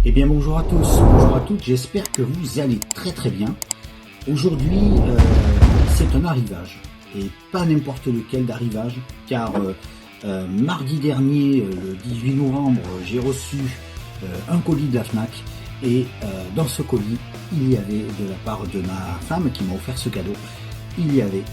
Eh bien bonjour à tous, bonjour à toutes, j'espère que vous allez très très bien. Aujourd'hui c'est un arrivage, et pas n'importe lequel d'arrivage, car mardi dernier, le 18 novembre, j'ai reçu un colis de la FNAC, et dans ce colis, il y avait, de la part de ma femme qui m'a offert ce cadeau, il y avait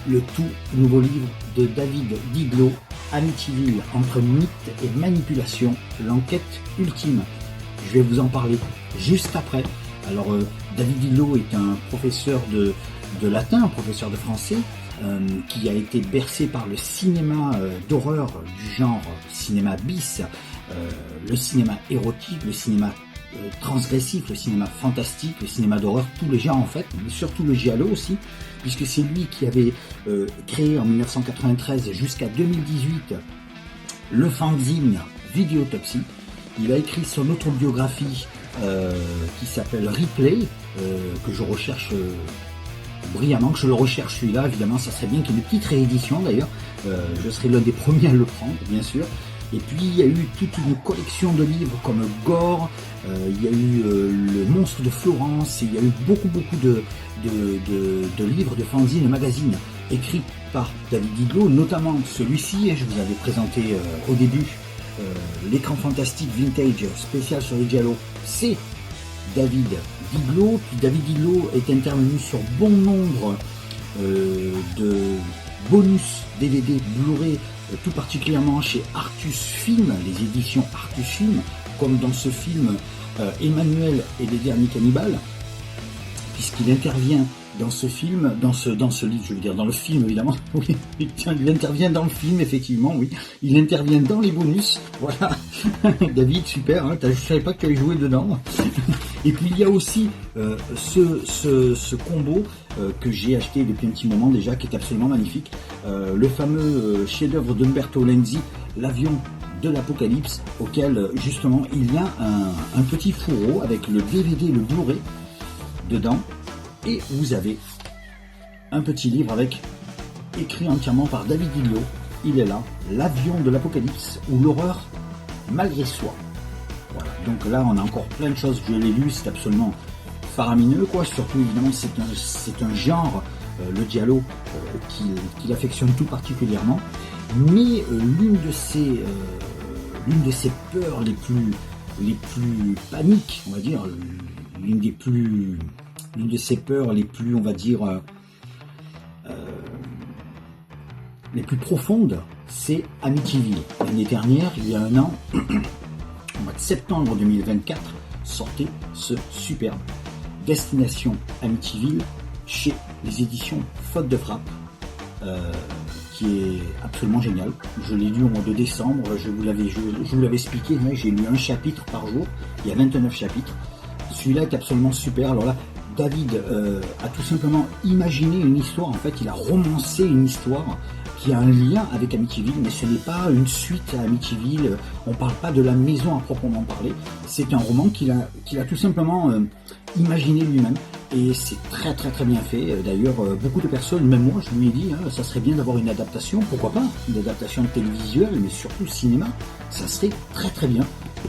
le tout nouveau livre de David Didlot, Amityville entre mythe et manipulation, l'enquête ultime. Je vais vous en parler juste après. Alors, David Didlot est un professeur de latin, un professeur de français, qui a été bercé par le cinéma d'horreur du genre cinéma bis, le cinéma érotique, le cinéma transgressif, le cinéma fantastique, le cinéma d'horreur, tous les genres en fait, mais surtout le giallo aussi, puisque c'est lui qui avait créé en 1993 jusqu'à 2018 le fanzine Videotopsy. Il a écrit son autobiographie qui s'appelle Replay, que je recherche brillamment, que je le recherche celui-là, évidemment, ça serait bien qu'il y ait une petite réédition d'ailleurs, je serai l'un des premiers à le prendre, bien sûr. Et puis il y a eu toute une collection de livres comme Gore, il y a eu Le Monstre de Florence, et il y a eu beaucoup de livres, de fanzines, de magazines écrits par David Didlot, notamment celui-ci, et je vous avais présenté au début, l'écran fantastique vintage spécial sur les giallo, c'est David Didlot. Puis David Didlot est intervenu sur bon nombre de bonus DVD Blu-ray, tout particulièrement chez Artus Film, les éditions Artus Film, comme dans ce film Emmanuel et les derniers cannibales, puisqu'il intervient dans ce film, dans ce livre, je veux dire dans le film évidemment, oui, il intervient dans le film effectivement, oui, il intervient dans les bonus, voilà, David, super, hein, je savais pas que tu allais jouer dedans. Et puis il y a aussi ce combo que j'ai acheté depuis un petit moment déjà, qui est absolument magnifique, le fameux chef-d'œuvre d'Umberto Lenzi, L'avion de l'apocalypse, auquel justement il y a un petit fourreau avec le DVD, le Blu-ray dedans. Et vous avez un petit livre avec, écrit entièrement par David Didlot, il est là, L'avion de l'apocalypse ou l'horreur malgré soi. Voilà, donc là on a encore plein de choses, je l'ai lu, c'est absolument faramineux quoi, surtout évidemment c'est un genre, le giallo, qu'il affectionne tout particulièrement, mais l'une de ses peurs les plus paniques, on va dire, l'une de ses peurs les plus, on va dire, les plus profondes, c'est Amityville. L'année dernière, il y a un an, au mois de septembre 2024, sortait ce superbe Destination Amityville chez les éditions Faute de Frappe, qui est absolument génial. Je l'ai lu au mois de décembre, je vous l'avais expliqué, hein, j'ai lu un chapitre par jour, il y a 29 chapitres. Celui-là est absolument super. Alors là, David a tout simplement imaginé une histoire, en fait il a romancé une histoire qui a un lien avec Amityville, mais ce n'est pas une suite à Amityville, on ne parle pas de la maison à proprement parler, c'est un roman qu'il a tout simplement imaginé lui-même, et c'est très très très bien fait. D'ailleurs beaucoup de personnes, même moi je lui ai dit, hein, ça serait bien d'avoir une adaptation, pourquoi pas, une adaptation télévisuelle, mais surtout cinéma, ça serait très très bien,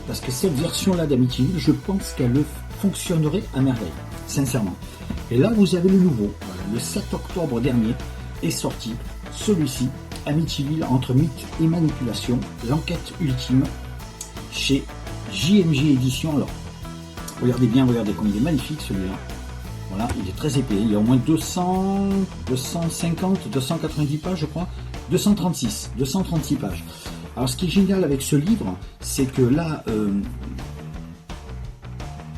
parce que cette version-là d'Amityville, je pense qu'elle fonctionnerait à merveille, sincèrement. Et là vous avez le nouveau, voilà, le 7 octobre dernier est sorti celui-ci, Amityville entre mythe et manipulation, l'enquête ultime, chez JMJ Édition. Alors regardez bien, regardez comme il est magnifique celui-là, voilà, il est très épais, il y a au moins 250, 290 pages je crois, 236 pages. Alors ce qui est génial avec ce livre, c'est que là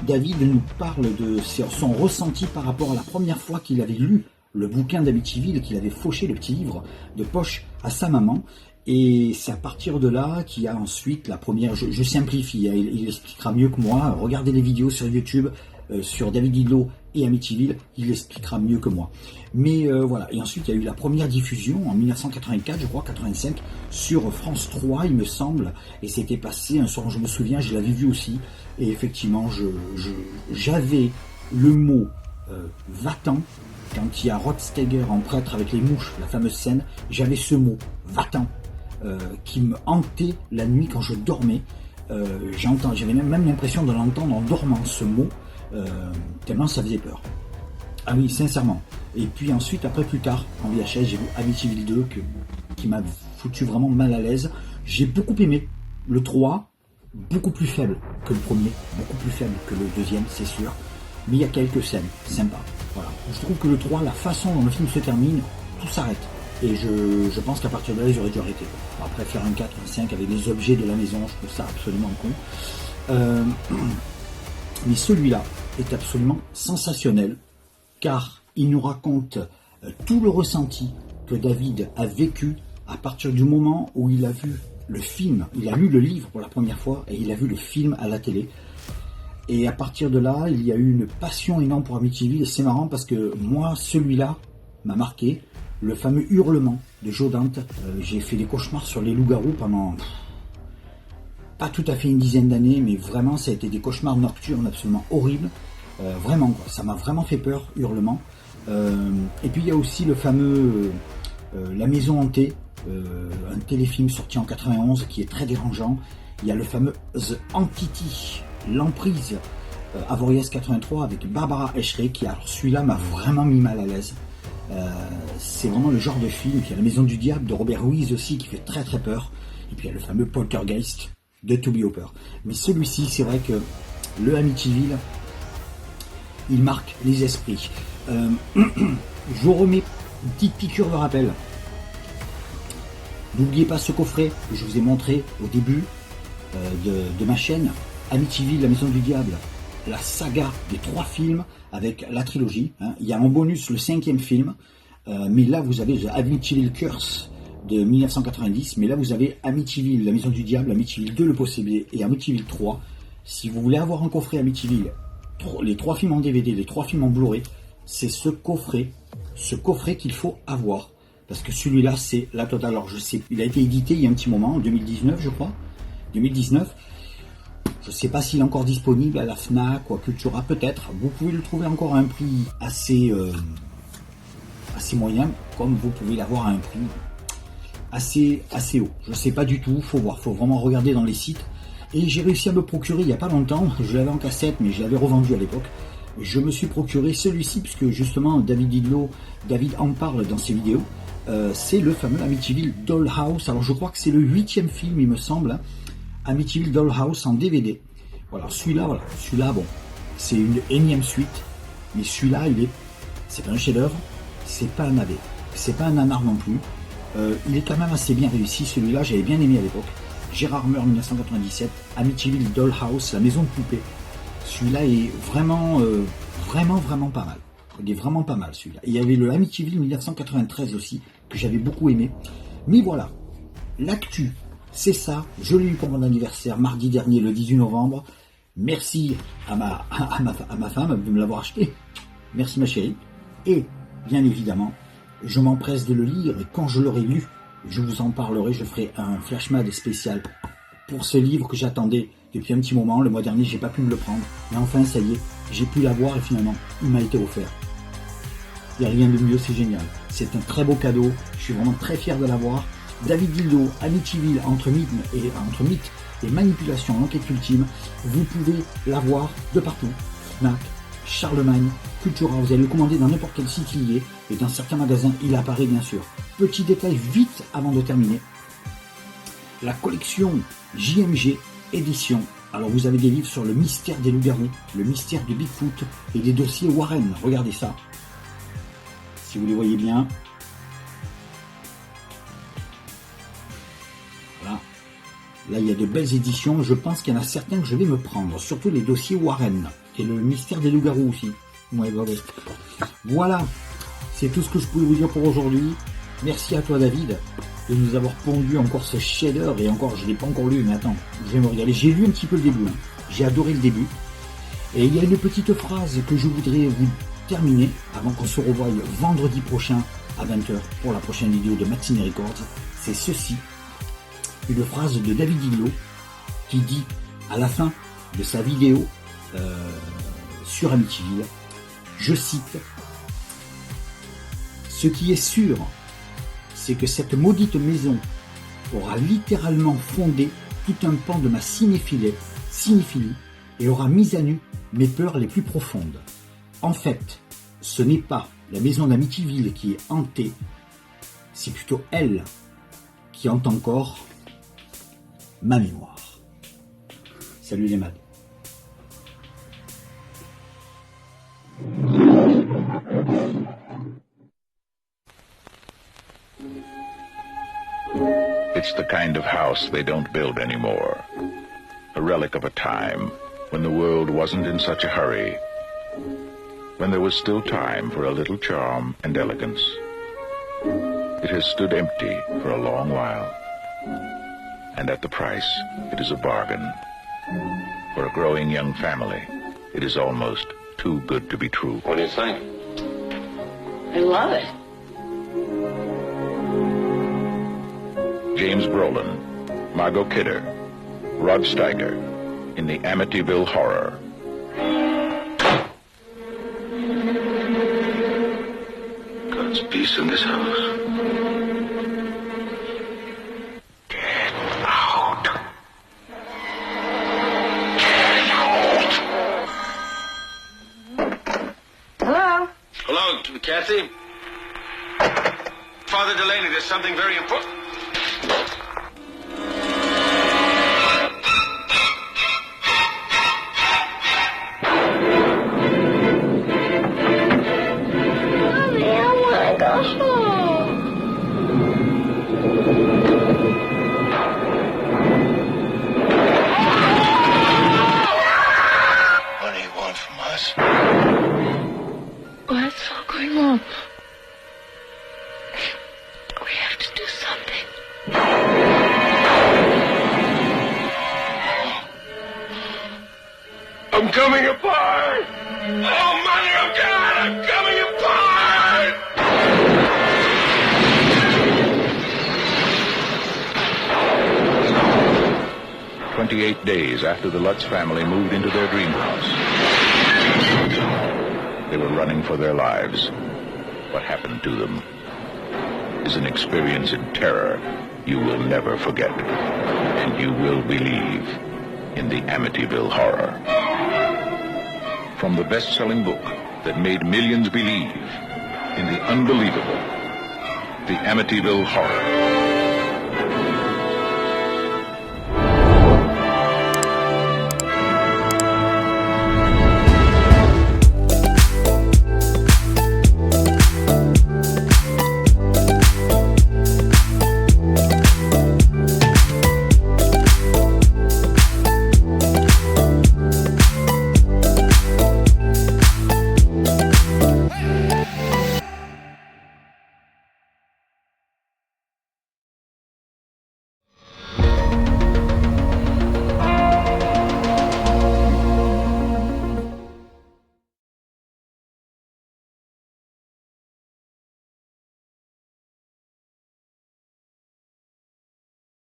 David nous parle de son ressenti par rapport à la première fois qu'il avait lu le bouquin d'Amityville, qu'il avait fauché le petit livre de poche à sa maman, et c'est à partir de là qu'il y a ensuite la première, je simplifie, hein, il expliquera mieux que moi, regardez les vidéos sur YouTube, sur David Didlot et Amityville, il expliquera mieux que moi. Mais voilà, et ensuite il y a eu la première diffusion en 1984, je crois, 85, sur France 3 il me semble, et c'était passé un soir, je me souviens, je l'avais vu aussi, et effectivement j'avais le mot va-t'en. Quand il y a Rod Steiger en prêtre avec les mouches, la fameuse scène, j'avais ce mot, va-t'en, qui me hantait la nuit quand je dormais. j'avais même l'impression de l'entendre en dormant, ce mot, tellement ça faisait peur. Ah oui, sincèrement. Et puis ensuite, après plus tard, en VHS, j'ai vu Amityville 2 qui m'a foutu vraiment mal à l'aise. J'ai beaucoup aimé le 3, beaucoup plus faible que le premier, beaucoup plus faible que le deuxième, c'est sûr. Mais il y a quelques scènes sympas. Voilà. Je trouve que le 3, la façon dont le film se termine, tout s'arrête. Et je pense qu'à partir de là, ils auraient dû arrêter. Après, faire un 4, un 5 avec des objets de la maison, je trouve ça absolument con. Mais celui-là est absolument sensationnel, car il nous raconte tout le ressenti que David a vécu à partir du moment où il a vu le film. Il a lu le livre pour la première fois et il a vu le film à la télé. Et à partir de là, il y a eu une passion énorme pour Amityville. Et c'est marrant parce que moi, celui-là m'a marqué. Le fameux hurlement de Joe Dante. J'ai fait des cauchemars sur les loups-garous pendant pas tout à fait une dizaine d'années, mais vraiment, ça a été des cauchemars nocturnes absolument horribles. Vraiment, quoi. Ça m'a vraiment fait peur, hurlement. Et puis, il y a aussi le fameux La Maison Hantée, un téléfilm sorti en 91 qui est très dérangeant. Il y a le fameux The Entity, l'emprise, Avoriaz 83 avec Barbara Hershey, qui, alors celui-là m'a vraiment mis mal à l'aise. C'est vraiment le genre de film. Il y a La Maison du Diable de Robert Ruiz aussi qui fait très très peur. Et puis il y a le fameux Poltergeist de Toby Hooper. Mais celui-ci, c'est vrai que le Amityville, il marque les esprits. Je vous remets une petite piqûre de rappel. N'oubliez pas ce coffret que je vous ai montré au début de ma chaîne, Amityville, La Maison du Diable, la saga des 3 films avec la trilogie. Il y a en bonus le 5e film, mais là vous avez Amityville Curse de 1990, mais là vous avez Amityville, La Maison du Diable, Amityville 2, Le Possédé et Amityville 3. Si vous voulez avoir un coffret Amityville, les 3 films en DVD, les 3 films en Blu-ray, c'est ce coffret qu'il faut avoir. Parce que celui-là, c'est la totale. Alors je sais, il a été édité il y a un petit moment, en 2019 je crois. 2019. Je ne sais pas s'il est encore disponible à la Fnac ou à Cultura, peut-être. Vous pouvez le trouver encore à un prix assez moyen, comme vous pouvez l'avoir à un prix assez haut. Je ne sais pas du tout, faut voir, faut vraiment regarder dans les sites. Et j'ai réussi à me procurer il n'y a pas longtemps, je l'avais en cassette mais je l'avais revendu à l'époque. Je me suis procuré celui-ci puisque justement David en parle dans ses vidéos. C'est le fameux Amityville Dollhouse. Alors je crois que c'est le 8e film il me semble, hein. Amityville Dollhouse en DVD. Voilà, celui-là, bon, c'est une énième suite, mais celui-là, c'est pas un chef-d'œuvre, c'est pas un navet, c'est pas un nanar non plus. Il est quand même assez bien réussi, celui-là, j'avais bien aimé à l'époque. Gérard Meur 1997, Amityville Dollhouse, la maison de poupée. Celui-là est vraiment pas mal. Il est vraiment pas mal celui-là. Et il y avait le Amityville 1993 aussi, que j'avais beaucoup aimé. Mais voilà, l'actu, c'est ça. Je l'ai eu pour mon anniversaire mardi dernier, le 18 novembre. Merci à ma femme de me l'avoir acheté. Merci ma chérie. Et bien évidemment, je m'empresse de le lire et quand je l'aurai lu, je vous en parlerai. Je ferai un flash mad spécial pour ce livre que j'attendais depuis un petit moment. Le mois dernier, j'ai pas pu me le prendre. Mais enfin, ça y est, j'ai pu l'avoir et finalement, il m'a été offert. Il n'y a rien de mieux, c'est génial. C'est un très beau cadeau. Je suis vraiment très fier de l'avoir. David Dildo, Amityville, entre mythe et manipulation, l'enquête ultime. Vous pouvez l'avoir de partout. Fnac, Charlemagne, Cultura. Vous allez le commander dans n'importe quel site lié. Et dans certains magasins, il apparaît bien sûr. Petit détail vite avant de terminer. La collection JMG édition. Alors vous avez des livres sur le mystère des loups-garous, le mystère de Bigfoot et des dossiers Warren. Regardez ça. Si vous les voyez bien. Voilà. Là, il y a de belles éditions. Je pense qu'il y en a certains que je vais me prendre. Surtout les dossiers Warren. Et le mystère des loups-garous aussi. Ouais, voilà. C'est tout ce que je pouvais vous dire pour aujourd'hui. Merci à toi, David, de nous avoir pondu encore ce chef-d'œuvre. Et encore, je ne l'ai pas encore lu, mais attends, je vais me regarder. J'ai lu un petit peu le début. Hein. J'ai adoré le début. Et il y a une petite phrase que je voudrais vous terminer avant qu'on se revoie vendredi prochain à 20h pour la prochaine vidéo de Matinee Records. C'est ceci. Une phrase de David Dillo qui dit à la fin de sa vidéo sur Amityville, je cite: « Ce qui est sûr, c'est que cette maudite maison aura littéralement fondé tout un pan de ma cinéphilie et aura mis à nu mes peurs les plus profondes. En fait, ce n'est pas la maison d'Amityville qui est hantée, c'est plutôt elle qui hante encore ma mémoire. Salut les mads. It's the kind of house they don't build anymore. A relic of a time when the world wasn't in such a hurry, when there was still time for a little charm and elegance. It has stood empty for a long while, and at the price, it is a bargain. For a growing young family, it is almost too good to be true. What do you think? I love it. James Brolin, Margot Kidder, Rod Steiger in the Amityville Horror. God's peace in this house. Get out! Hello? Hello, Kathy? Father Delaney, there's something very important. What do you want from us? What's all going on? We have to do something. I'm coming apart! Oh, Mother of God, I'm coming apart! 28 days after the Lutz family moved into their dream house, they were running for their lives. What happened to them is an experience in terror you will never forget, and you will believe in the Amityville Horror. From the best-selling book that made millions believe in the unbelievable, the Amityville Horror.